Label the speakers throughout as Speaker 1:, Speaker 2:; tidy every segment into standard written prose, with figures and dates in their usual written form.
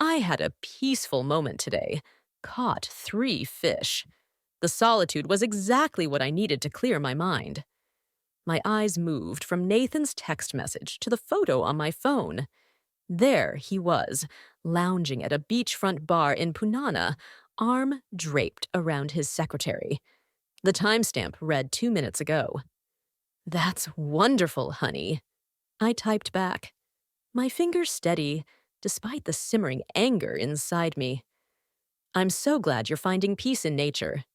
Speaker 1: I had a peaceful moment today. Caught 3 fish. The solitude was exactly what I needed to clear my mind. My eyes moved from Nathan's text message to the photo on my phone. There he was, lounging at a beachfront bar in Punana, arm draped around his secretary. The timestamp read 2 minutes ago. "That's wonderful, honey," I typed back, my fingers steady, despite the simmering anger inside me. "I'm so glad you're finding peace in nature."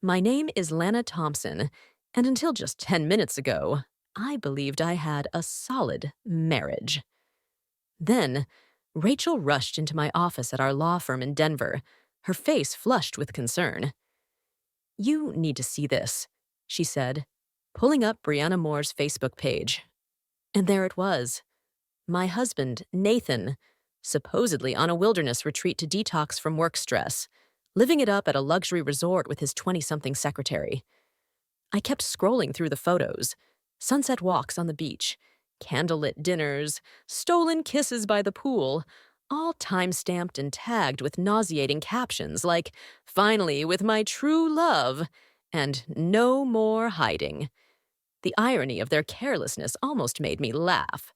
Speaker 1: My name is Lana Thompson, and until just 10 minutes ago, I believed I had a solid marriage. Then, Rachel rushed into my office at our law firm in Denver, her face flushed with concern. "You need to see this," she said, pulling up Brianna Moore's Facebook page. And there it was. My husband, Nathan, supposedly on a wilderness retreat to detox from work stress, living it up at a luxury resort with his 20-something secretary. I kept scrolling through the photos. Sunset walks on the beach, candlelit dinners, stolen kisses by the pool, all time-stamped and tagged with nauseating captions like, "Finally with my true love," and "No more hiding." The irony of their carelessness almost made me laugh.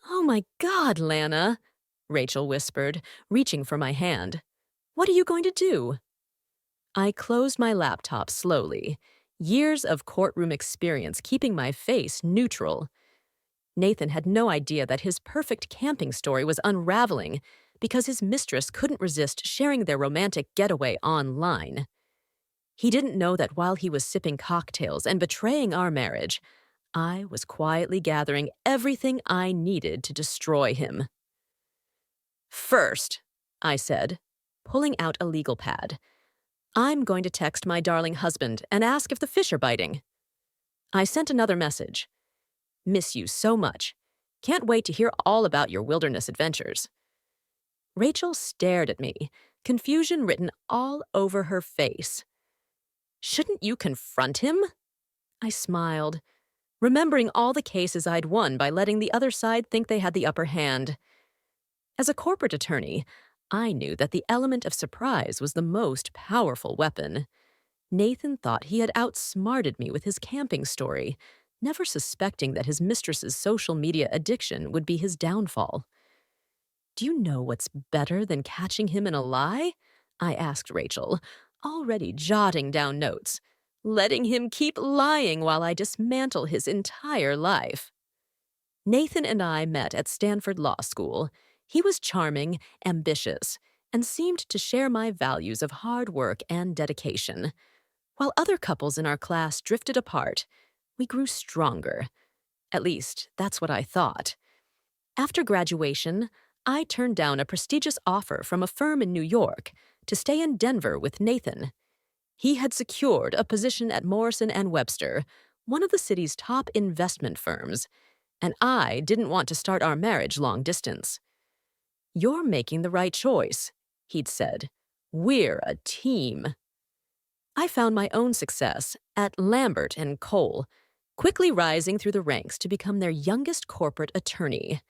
Speaker 1: "Oh my God, Lana," Rachel whispered, reaching for my hand. "What are you going to do?" I closed my laptop slowly, years of courtroom experience keeping my face neutral. Nathan had no idea that his perfect camping story was unraveling because his mistress couldn't resist sharing their romantic getaway online. He didn't know that while he was sipping cocktails and betraying our marriage, I was quietly gathering everything I needed to destroy him. "First," I said, pulling out a legal pad, "I'm going to text my darling husband and ask if the fish are biting." I sent another message. "Miss you so much. Can't wait to hear all about your wilderness adventures." Rachel stared at me, confusion written all over her face. "Shouldn't you confront him?" I smiled, remembering all the cases I'd won by letting the other side think they had the upper hand. As a corporate attorney, I knew that the element of surprise was the most powerful weapon. Nathan thought he had outsmarted me with his camping story, never suspecting that his mistress's social media addiction would be his downfall. "Do you know what's better than catching him in a lie?" I asked Rachel, already jotting down notes. "Letting him keep lying while I dismantle his entire life." Nathan and I met at Stanford Law School. He was charming, ambitious, and seemed to share my values of hard work and dedication. While other couples in our class drifted apart, we grew stronger. At least, that's what I thought. After graduation, I turned down a prestigious offer from a firm in New York to stay in Denver with Nathan. He had secured a position at Morrison & Webster, one of the city's top investment firms, and I didn't want to start our marriage long distance. "You're making the right choice," he'd said. "We're a team." I found my own success at Lambert & Cole, quickly rising through the ranks to become their youngest corporate attorney.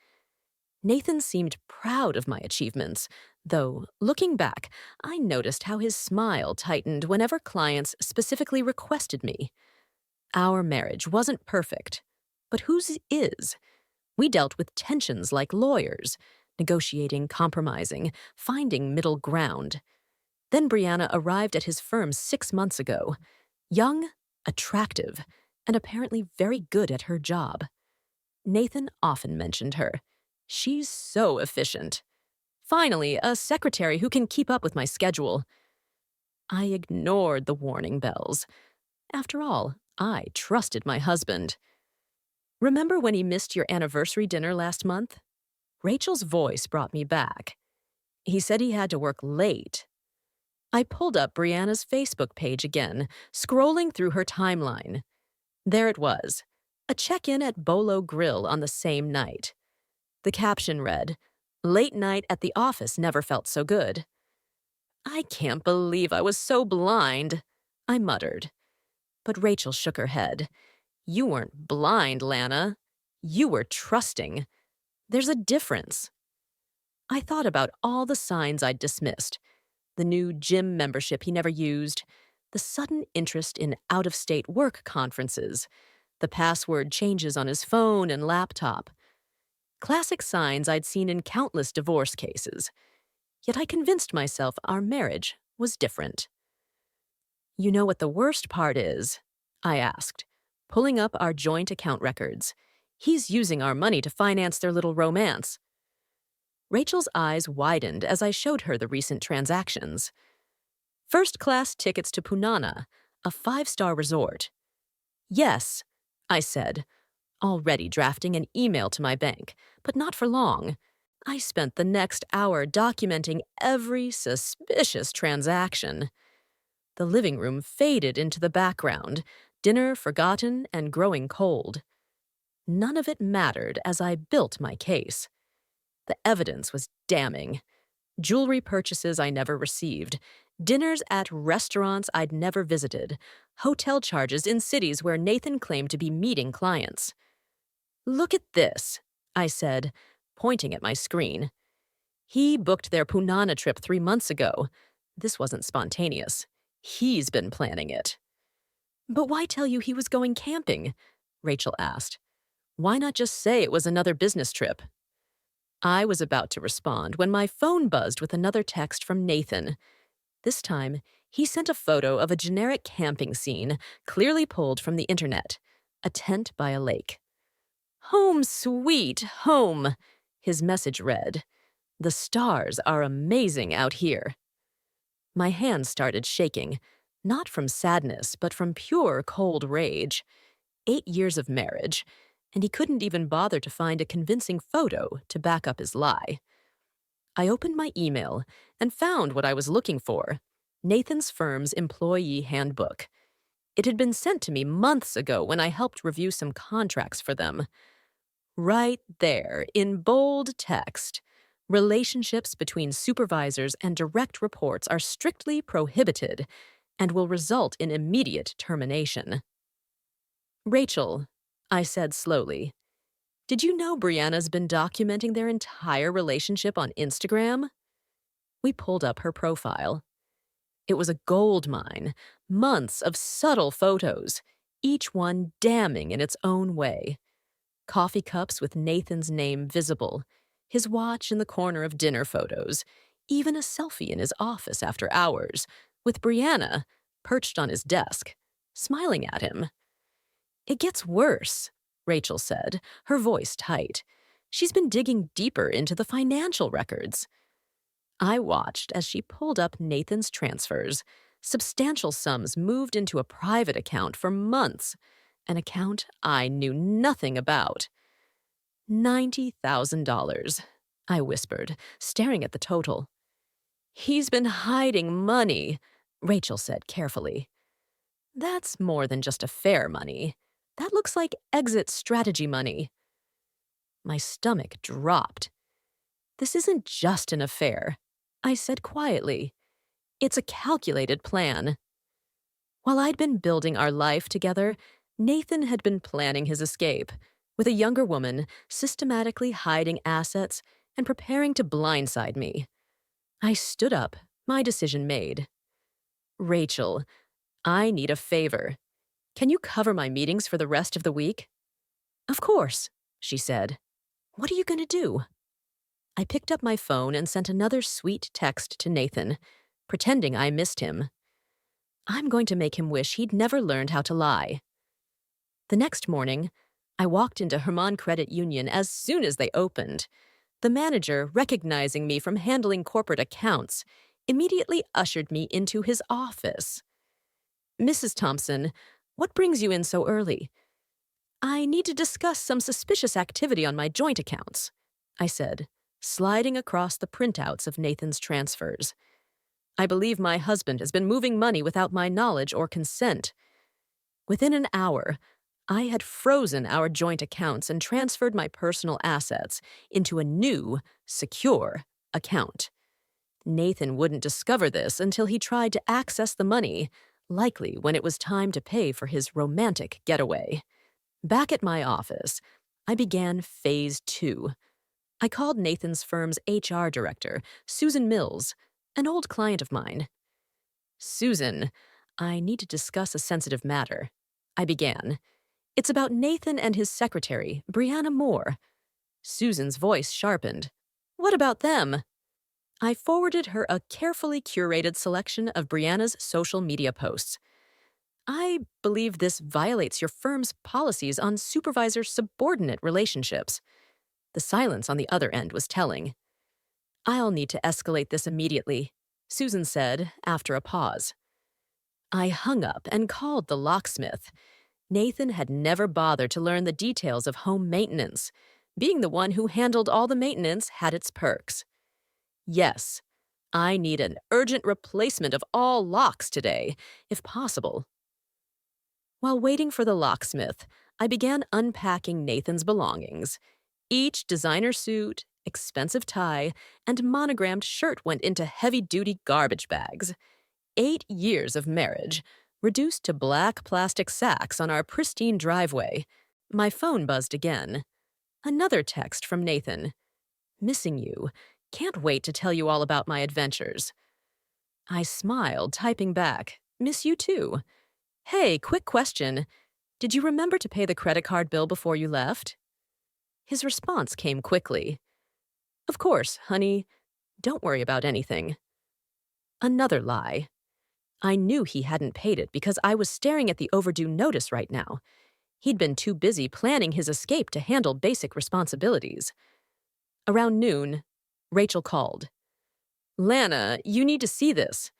Speaker 1: Nathan seemed proud of my achievements, though, looking back, I noticed how his smile tightened whenever clients specifically requested me. Our marriage wasn't perfect, but whose is? We dealt with tensions like lawyers, negotiating, compromising, finding middle ground. Then Brianna arrived at his firm 6 months ago, young, attractive, and apparently very good at her job. Nathan often mentioned her. "She's so efficient. Finally, a secretary who can keep up with my schedule." I ignored the warning bells. After all, I trusted my husband. "Remember when he missed your anniversary dinner last month?" Rachel's voice brought me back. "He said he had to work late." I pulled up Brianna's Facebook page again, scrolling through her timeline. There it was, a check-in at Bolo Grill on the same night. The caption read, "Late night at the office never felt so good." "I can't believe I was so blind," I muttered. But Rachel shook her head. "You weren't blind, Lana. You were trusting. There's a difference." I thought about all the signs I'd dismissed: the new gym membership he never used, the sudden interest in out-of-state work conferences, the password changes on his phone and laptop. Classic signs I'd seen in countless divorce cases. Yet I convinced myself our marriage was different. "You know what the worst part is?" I asked, pulling up our joint account records. "He's using our money to finance their little romance." Rachel's eyes widened as I showed her the recent transactions. First-class tickets to Punana, a five-star resort. "Yes," I said, already drafting an email to my bank, but not for long. I spent the next hour documenting every suspicious transaction. The living room faded into the background, dinner forgotten and growing cold. None of it mattered as I built my case. The evidence was damning. Jewelry purchases I never received, dinners at restaurants I'd never visited, hotel charges in cities where Nathan claimed to be meeting clients. "Look at this," I said, pointing at my screen. "He booked their Punana trip 3 months ago. This wasn't spontaneous. He's been planning it." "But why tell you he was going camping?" Rachel asked. "Why not just say it was another business trip?" I was about to respond when my phone buzzed with another text from Nathan. This time, he sent a photo of a generic camping scene, clearly pulled from the internet: a tent by a lake. "Home sweet home," his message read. "The stars are amazing out here." My hands started shaking, not from sadness, but from pure cold rage. 8 years of marriage, and he couldn't even bother to find a convincing photo to back up his lie. I opened my email and found what I was looking for: Nathan's firm's employee handbook. It had been sent to me months ago when I helped review some contracts for them. Right there, in bold text: relationships between supervisors and direct reports are strictly prohibited and will result in immediate termination. "Rachel," I said slowly, "did you know Brianna's been documenting their entire relationship on Instagram?" We pulled up her profile. It was a gold mine, months of subtle photos, each one damning in its own way. Coffee cups with Nathan's name visible, his watch in the corner of dinner photos, even a selfie in his office after hours, with Brianna perched on his desk, smiling at him. "It gets worse," Rachel said, her voice tight. "She's been digging deeper into the financial records." I watched as she pulled up Nathan's transfers. Substantial sums moved into a private account for months, an account I knew nothing about. $90,000, I whispered, staring at the total. "He's been hiding money," Rachel said carefully. "That's more than just affair money. That looks like exit strategy money." My stomach dropped. "This isn't just an affair," I said quietly. "It's a calculated plan." While I'd been building our life together, Nathan had been planning his escape, with a younger woman, systematically hiding assets and preparing to blindside me. I stood up, my decision made. "Rachel, I need a favor. Can you cover my meetings for the rest of the week?" "Of course," she said. "What are you going to do?" I picked up my phone and sent another sweet text to Nathan, pretending I missed him. I'm going to make him wish he'd never learned how to lie. The next morning, I walked into Herman Credit Union as soon as they opened. The manager, recognizing me from handling corporate accounts, immediately ushered me into his office. "Mrs. Thompson, what brings you in so early?" "I need to discuss some suspicious activity on my joint accounts," I said, sliding across the printouts of Nathan's transfers. "I believe my husband has been moving money without my knowledge or consent." Within an hour, I had frozen our joint accounts and transferred my personal assets into a new, secure account. Nathan wouldn't discover this until he tried to access the money, likely when it was time to pay for his romantic getaway. Back at my office, I began phase 2. I called Nathan's firm's HR director, Susan Mills, an old client of mine. Susan, I need to discuss a sensitive matter. I began. It's about Nathan and his secretary, Brianna Moore. Susan's voice sharpened. What about them? I forwarded her a carefully curated selection of Brianna's social media posts. I believe this violates your firm's policies on supervisor-subordinate relationships. The silence on the other end was telling. I'll need to escalate this immediately, Susan said after a pause. I hung up and called the locksmith. Nathan had never bothered to learn the details of home maintenance. Being the one who handled all the maintenance had its perks. Yes, I need an urgent replacement of all locks today, if possible. While waiting for the locksmith, I began unpacking Nathan's belongings. Each designer suit, expensive tie, and monogrammed shirt went into heavy-duty garbage bags. 8 years of marriage, reduced to black plastic sacks on our pristine driveway. My phone buzzed again. Another text from Nathan. Missing you. Can't wait to tell you all about my adventures. I smiled, typing back. Miss you too. Hey, quick question. Did you remember to pay the credit card bill before you left? His response came quickly. Of course, honey. Don't worry about anything. Another lie. I knew he hadn't paid it because I was staring at the overdue notice right now. He'd been too busy planning his escape to handle basic responsibilities. Around noon, Rachel called. Lana, you need to see this.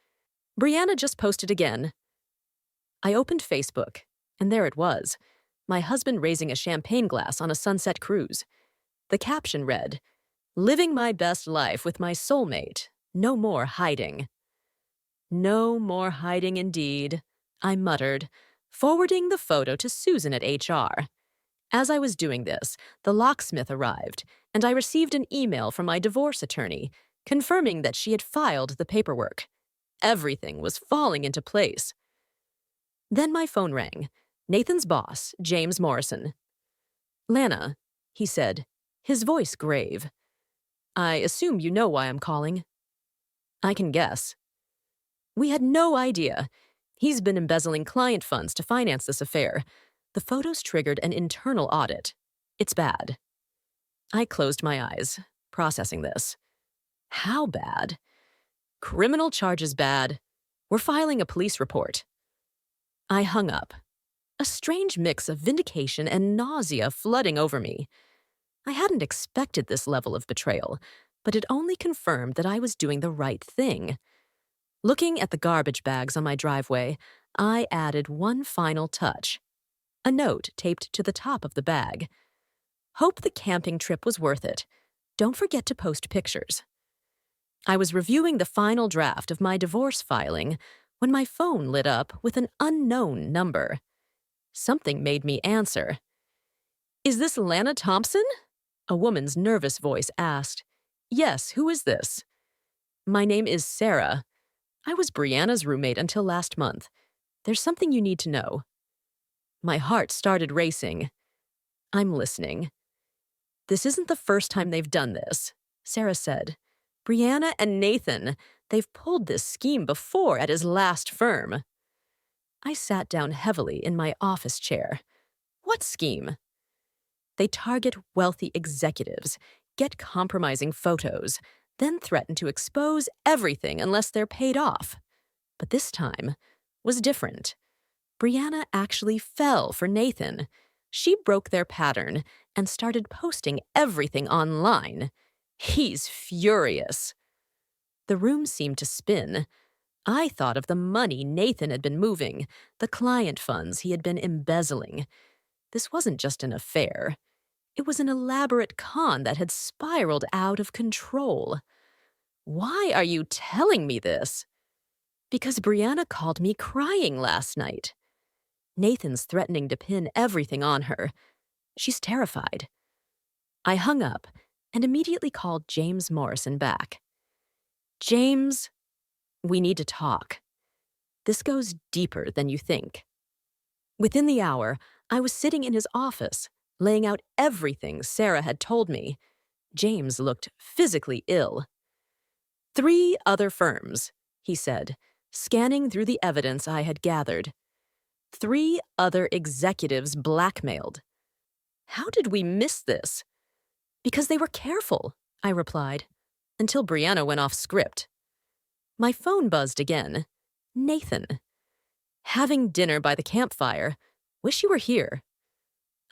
Speaker 1: Brianna just posted again. I opened Facebook, and there it was, my husband raising a champagne glass on a sunset cruise. The caption read, Living my best life with my soulmate, no more hiding. No more hiding indeed, I muttered, forwarding the photo to Susan at HR. As I was doing this, the locksmith arrived, and I received an email from my divorce attorney, confirming that she had filed the paperwork. Everything was falling into place. Then my phone rang. Nathan's boss, James Morrison. Lana, he said, his voice grave. I assume you know why I'm calling. I can guess. We had no idea. He's been embezzling client funds to finance this affair. The photos triggered an internal audit. It's bad. I closed my eyes, processing this. How bad? Criminal charges bad. We're filing a police report. I hung up. A strange mix of vindication and nausea flooding over me. I hadn't expected this level of betrayal, but it only confirmed that I was doing the right thing. Looking at the garbage bags on my driveway, I added one final touch. A note taped to the top of the bag. Hope the camping trip was worth it. Don't forget to post pictures. I was reviewing the final draft of my divorce filing when my phone lit up with an unknown number. Something made me answer. Is this Lana Thompson? A woman's nervous voice asked. Yes, who is this? My name is Sarah. I was Brianna's roommate until last month. There's something you need to know. My heart started racing. I'm listening. This isn't the first time they've done this, Sarah said. Brianna and Nathan, they've pulled this scheme before at his last firm. I sat down heavily in my office chair. What scheme? They target wealthy executives, get compromising photos, then threaten to expose everything unless they're paid off. But this time was different. Brianna actually fell for Nathan. She broke their pattern and started posting everything online. He's furious. The room seemed to spin. I thought of the money Nathan had been moving, the client funds he had been embezzling. This wasn't just an affair. It was an elaborate con that had spiraled out of control. Why are you telling me this? Because Brianna called me crying last night. Nathan's threatening to pin everything on her. She's terrified. I hung up and immediately called James Morrison back. James, we need to talk. This goes deeper than you think. Within the hour, I was sitting in his office, laying out everything Sarah had told me. James looked physically ill. 3 other firms, he said, scanning through the evidence I had gathered. 3 other executives blackmailed. How did we miss this? Because they were careful, I replied, until Brianna went off script. My phone buzzed again. Nathan. Having dinner by the campfire. Wish you were here.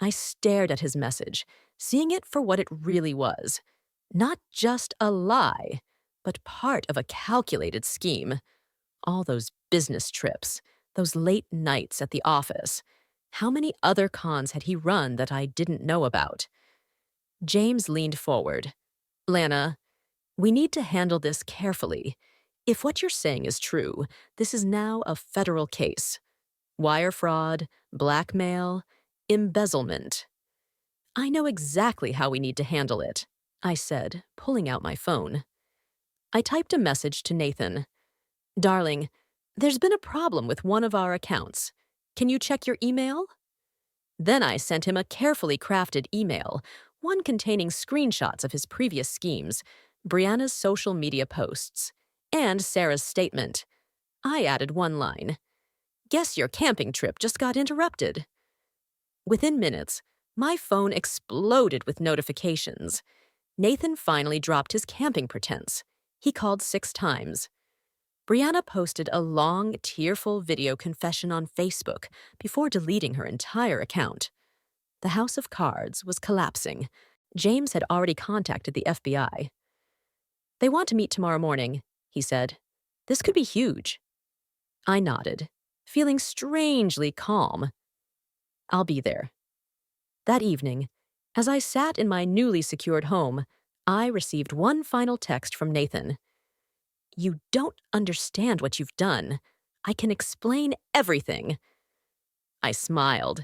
Speaker 1: I stared at his message, seeing it for what it really was. Not just a lie, but part of a calculated scheme. All those business trips, those late nights at the office. How many other cons had he run that I didn't know about? James leaned forward. Lana, we need to handle this carefully. If what you're saying is true, this is now a federal case. Wire fraud, blackmail, embezzlement. I know exactly how we need to handle it, I said, pulling out my phone. I typed a message to Nathan. Darling, there's been a problem with one of our accounts. Can you check your email? Then I sent him a carefully crafted email, one containing screenshots of his previous schemes, Brianna's social media posts, and Sarah's statement. I added one line. Guess your camping trip just got interrupted. Within minutes, my phone exploded with notifications. Nathan finally dropped his camping pretense. He called 6 times. Brianna posted a long, tearful video confession on Facebook before deleting her entire account. The house of cards was collapsing. James had already contacted the FBI. They want to meet tomorrow morning, he said. This could be huge. I nodded, feeling strangely calm. I'll be there. That evening, as I sat in my newly secured home, I received one final text from Nathan. You don't understand what you've done. I can explain everything. I smiled,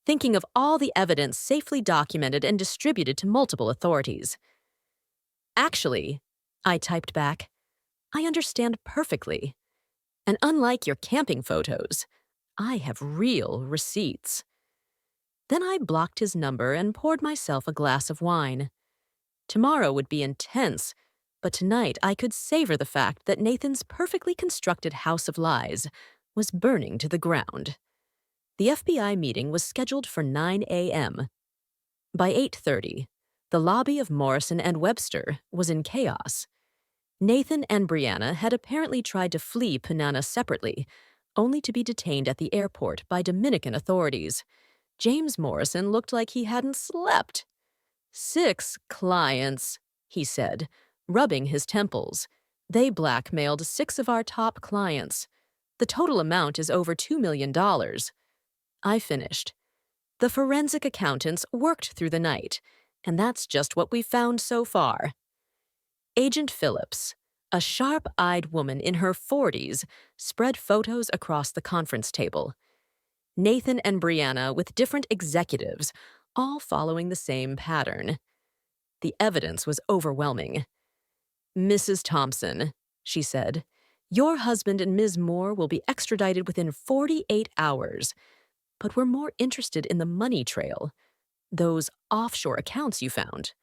Speaker 1: thinking of all the evidence safely documented and distributed to multiple authorities. Actually, I typed back, I understand perfectly. And unlike your camping photos, I have real receipts. Then I blocked his number and poured myself a glass of wine. Tomorrow would be intense, but tonight I could savor the fact that Nathan's perfectly constructed house of lies was burning to the ground. The FBI meeting was scheduled for 9 a.m. By 8:30, the lobby of Morrison and Webster was in chaos. Nathan and Brianna had apparently tried to flee Punana separately, only to be detained at the airport by Dominican authorities. James Morrison looked like he hadn't slept. 6 clients, he said, rubbing his temples. They blackmailed 6 of our top clients. The total amount is over $2 million. I finished. The forensic accountants worked through the night, and that's just what we've found so far. Agent Phillips, a sharp-eyed woman in her 40s, spread photos across the conference table. Nathan and Brianna with different executives, all following the same pattern. The evidence was overwhelming. Mrs. Thompson, she said, your husband and Ms. Moore will be extradited within 48 hours. But we're more interested in the money trail, those offshore accounts you found.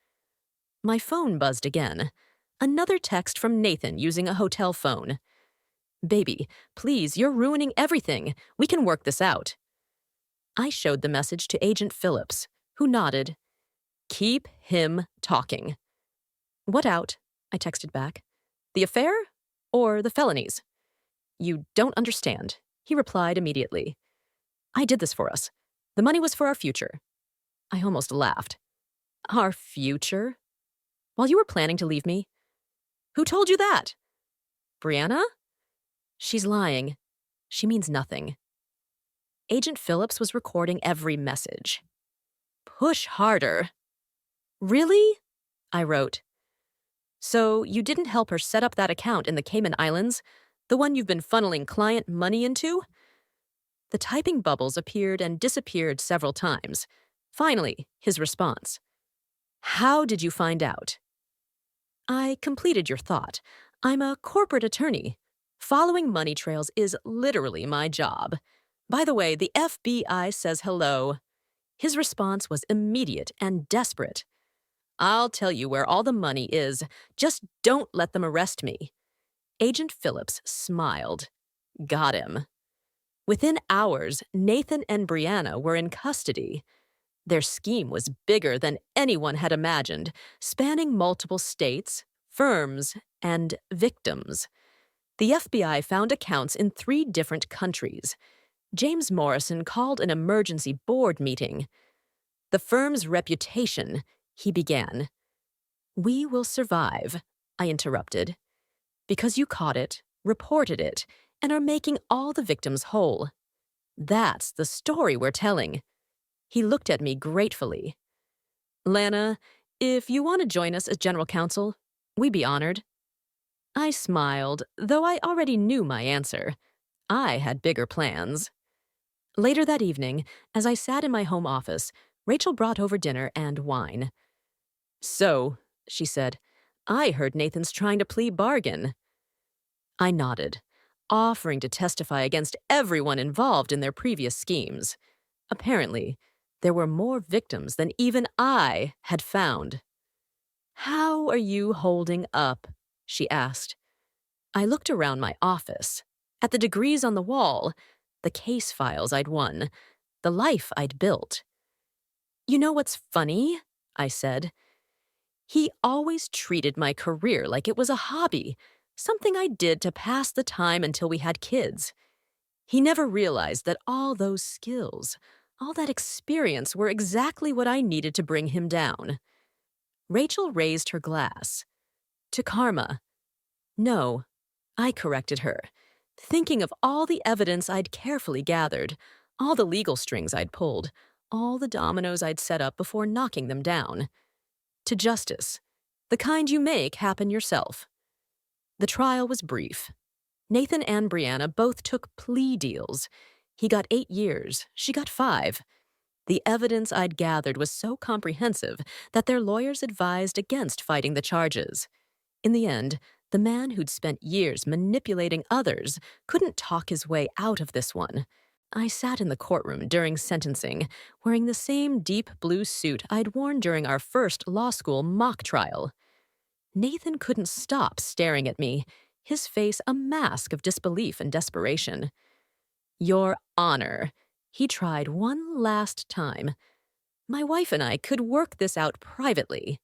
Speaker 1: My phone buzzed again. Another text from Nathan using a hotel phone. Baby, please, you're ruining everything. We can work this out. I showed the message to Agent Phillips, who nodded. Keep him talking. What out? I texted back. The affair or the felonies? You don't understand, he replied immediately. I did this for us. The money was for our future. I almost laughed. Our future? While you were planning to leave me? Who told you that? Brianna? She's lying. She means nothing. Agent Phillips was recording every message. Push harder. Really? I wrote. So you didn't help her set up that account in the Cayman Islands, the one you've been funneling client money into? The typing bubbles appeared and disappeared several times. Finally, his response. How did you find out? I completed your thought. I'm a corporate attorney. Following money trails is literally my job. By the way, the FBI says hello. His response was immediate and desperate. I'll tell you where all the money is. Just don't let them arrest me. Agent Phillips smiled. Got him. Within hours, Nathan and Brianna were in custody. Their scheme was bigger than anyone had imagined, spanning multiple states, firms, and victims. The FBI found accounts in 3 different countries. James Morrison called an emergency board meeting. The firm's reputation, he began. We will survive, I interrupted. Because you caught it, reported it, and are making all the victims whole. That's the story we're telling. He looked at me gratefully. Lana, if you want to join us as general counsel, we'd be honored. I smiled, though I already knew my answer. I had bigger plans. Later that evening, as I sat in my home office, Rachel brought over dinner and wine. So, she said, I heard Nathan's trying to plea bargain. I nodded, offering to testify against everyone involved in their previous schemes. Apparently, there were more victims than even I had found. How are you holding up? She asked. I looked around my office, at the degrees on the wall, the case files I'd won, the life I'd built. You know what's funny? I said. He always treated my career like it was a hobby, something I did to pass the time until we had kids. He never realized that all those skills, all that experience were exactly what I needed to bring him down. Rachel raised her glass. To karma. No, I corrected her, thinking of all the evidence I'd carefully gathered, all the legal strings I'd pulled, all the dominoes I'd set up before knocking them down. To justice, the kind you make happen yourself. The trial was brief. Nathan and Brianna both took plea deals. He got 8 years, she got 5. The evidence I'd gathered was so comprehensive that their lawyers advised against fighting the charges. In the end, the man who'd spent years manipulating others couldn't talk his way out of this one. I sat in the courtroom during sentencing, wearing the same deep blue suit I'd worn during our first law school mock trial. Nathan couldn't stop staring at me, his face a mask of disbelief and desperation. Your Honor, he tried one last time. My wife and I could work this out privately.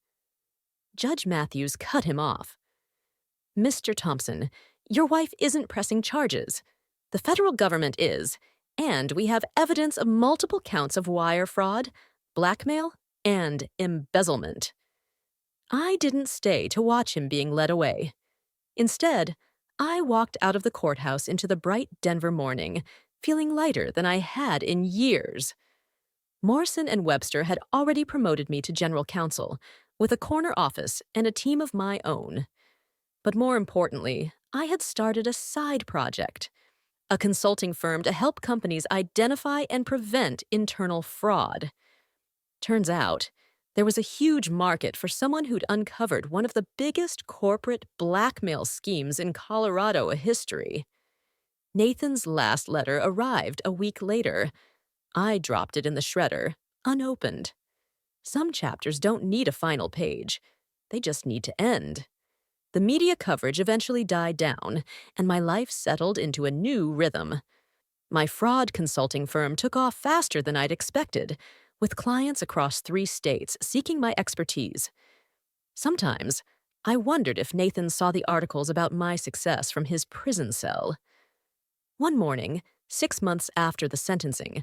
Speaker 1: Judge Matthews cut him off. Mr. Thompson, your wife isn't pressing charges. The federal government is, and we have evidence of multiple counts of wire fraud, blackmail, and embezzlement. I didn't stay to watch him being led away. Instead, I walked out of the courthouse into the bright Denver morning, feeling lighter than I had in years. Morrison and Webster had already promoted me to general counsel, with a corner office and a team of my own. But more importantly, I had started a side project, a consulting firm to help companies identify and prevent internal fraud. Turns out, there was a huge market for someone who'd uncovered one of the biggest corporate blackmail schemes in Colorado history. Nathan's last letter arrived a week later. I dropped it in the shredder, unopened. Some chapters don't need a final page. They just need to end. The media coverage eventually died down, and my life settled into a new rhythm. My fraud consulting firm took off faster than I'd expected, with clients across 3 states seeking my expertise. Sometimes, I wondered if Nathan saw the articles about my success from his prison cell. One morning, 6 months after the sentencing,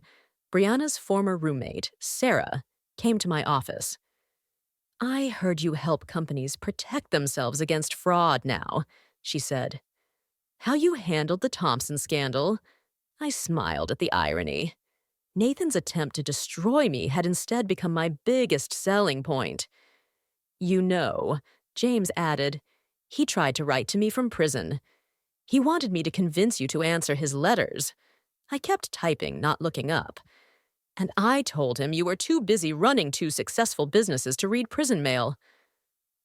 Speaker 1: Brianna's former roommate, Sarah, came to my office. I heard you help companies protect themselves against fraud now, she said. How you handled the Thompson scandal? I smiled at the irony. Nathan's attempt to destroy me had instead become my biggest selling point. You know, James added, he tried to write to me from prison. He wanted me to convince you to answer his letters. I kept typing, not looking up. And I told him you were too busy running 2 successful businesses to read prison mail.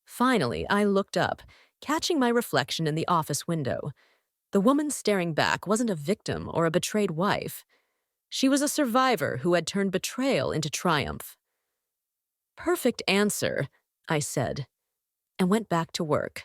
Speaker 1: Finally, I looked up, catching my reflection in the office window. The woman staring back wasn't a victim or a betrayed wife. She was a survivor who had turned betrayal into triumph. Perfect answer, I said, and went back to work.